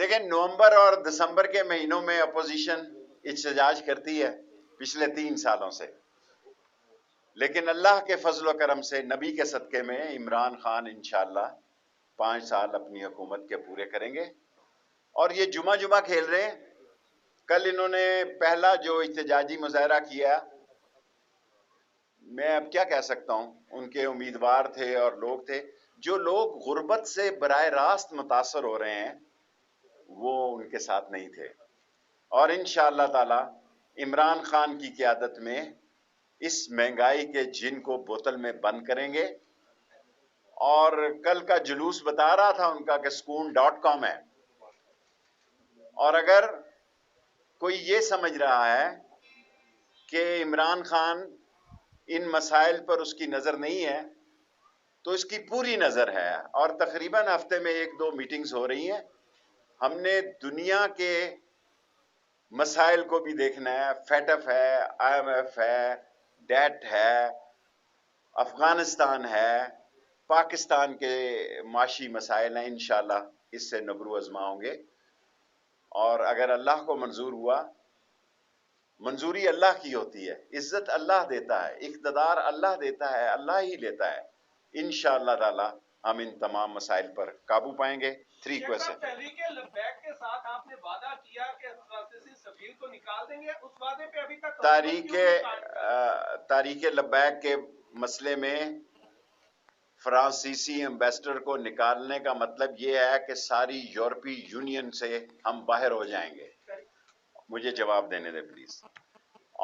देखें, नवंबर और दिसंबर के महीनों में अपोजिशन एहतजाज करती है पिछले 3 सालों से, लेकिन अल्लाह के फजल व करम से, नबी के सदक़े में इमरान खान इंशाअल्लाह 5 साल अपनी हुकूमत के पूरे करेंगे। और ये जुमा जुमा खेल रहे हैं। कल इन्होंने पहला जो एहतजाजी मुजाहरा किया, मैं अब क्या कह सकता हूँ, उनके उम्मीदवार थे और लोग थे। जो लोग गुर्बत से बराह रास्त मुतासर हो रहे हैं वो उनके साथ नहीं थे। और इंशाअल्लाह ताला इमरान खान की क़यादत में इस महंगाई के जिन को बोतल में बंद करेंगे। और कल का जुलूस बता रहा था उनका कि sukoon.com है। और अगर कोई ये समझ रहा है कि इमरान खान इन मसाइल पर उसकी नज़र नहीं है, तो इसकी पूरी नज़र है। और तकरीबन हफ्ते में 1-2 मीटिंग्स हो रही हैं। हमने दुनिया के मसाइल को भी देखना है। FATF है, IMF है, डेट है, अफगानिस्तान है, पाकिस्तान के माशी मसाइल हैं। इंशाअल्लाह इससे नबरू अज़मा होंगे। और अगर अल्लाह को मंजूर हुआ, मंजूरी अल्लाह की होती है, इज्जत अल्लाह देता है, इक़्तिदार अल्लाह देता है, अल्लाह ही लेता है। इंशाअल्लाह ताला हम इन तमाम मसाइल पर काबू पाएंगे। 3 क्वेश्चन। तहरीके लब्बैक के साथ आपने वादा किया कि फ्रांसीसी सफीर को निकाल देंगे, उस वादे पे अभी तक तारीके लब्बैक के मसले में फ्रांसीसी एम्बेसडर को निकालने का मतलब ये है कि सारी यूरोपीय यूनियन से हम बाहर हो जाएंगे। मुझे जवाब देने दे प्लीज।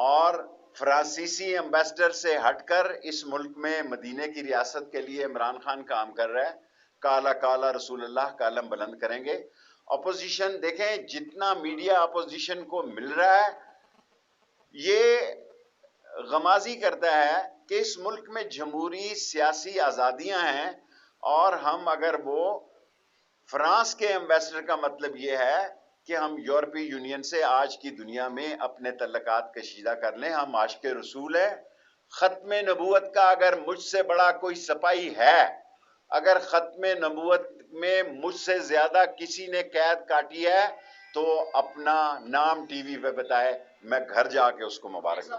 और फ्रांसीसी एम्बेसडर से हटकर इस मुल्क में मदीने की रियासत के लिए इमरान खान काम कर रहा है। काला काला रसूलुल्लाह का अलम बुलंद करेंगे। अपोजिशन देखें, जितना मीडिया अपोजिशन को मिल रहा है, ये गमाजी करता है कि इस मुल्क में जमहूरी सियासी आज़ादियां हैं। और हम अगर वो फ्रांस के एम्बेसडर का मतलब ये है कि हम यूरोपीय यूनियन से आज की दुनिया में अपने तल्लकात कशीदा कर लें। हम आशिक़े रसूल हैं। ख़त्म नबूवत का अगर मुझसे बड़ा कोई सिपाही है, अगर ख़त्म नबूवत में मुझसे ज्यादा किसी ने कैद काटी है, तो अपना नाम टीवी पे बताए, मैं घर जाके उसको मुबारक दूं।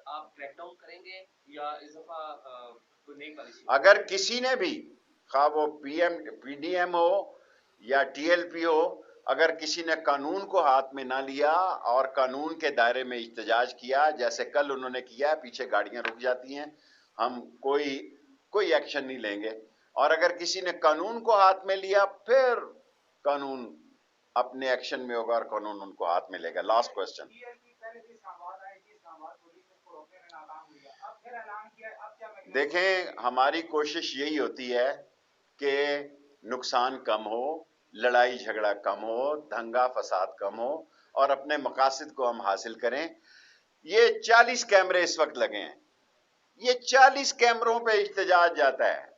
आप क्रैकडाउन करेंगे या इस दफा कोई नई पॉलिसी? अगर किसी ने भी, खा वो PDM हो या TLP हो, अगर किसी ने कानून को हाथ में ना लिया और कानून के दायरे में इhtजाज किया, जैसे कल उन्होंने किया, पीछे गाड़ियां रुक जाती हैं, हम कोई एक्शन नहीं लेंगे। और अगर किसी ने कानून को हाथ में लिया, फिर कानून अपने एक्शन में होगा और कानून उनको हाथ में लेगा। Last question. देखें, हमारी कोशिश यही होती है कि नुकसान कम हो, लड़ाई झगड़ा कम हो, दंगा फसाद कम हो और अपने मकासद को हम हासिल करें। ये 40 कैमरे इस वक्त लगे हैं। ये 40 कैमरों पे इhtजाज जाता है।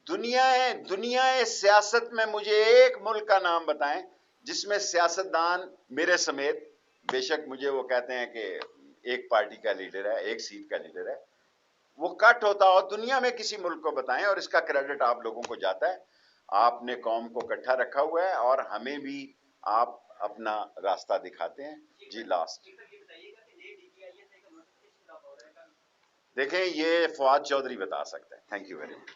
दुनिया सियासत में मुझे एक मुल्क का नाम बताएं जिसमें सियासतदान मेरे समेत, बेशक मुझे वो कहते हैं कि एक पार्टी का लीडर है, एक सीट का लीडर है, वो कट होता हो। दुनिया में किसी मुल्क को बताएं और इसका क्रेडिट आप लोगों को जाता है। आपने कौम को इकट्ठा रखा हुआ है और हमें भी आप अपना रास्ता दिखाते हैं। जी लास्ट देखें, ये फवाद चौधरी बता सकते हैं। Thank you very much.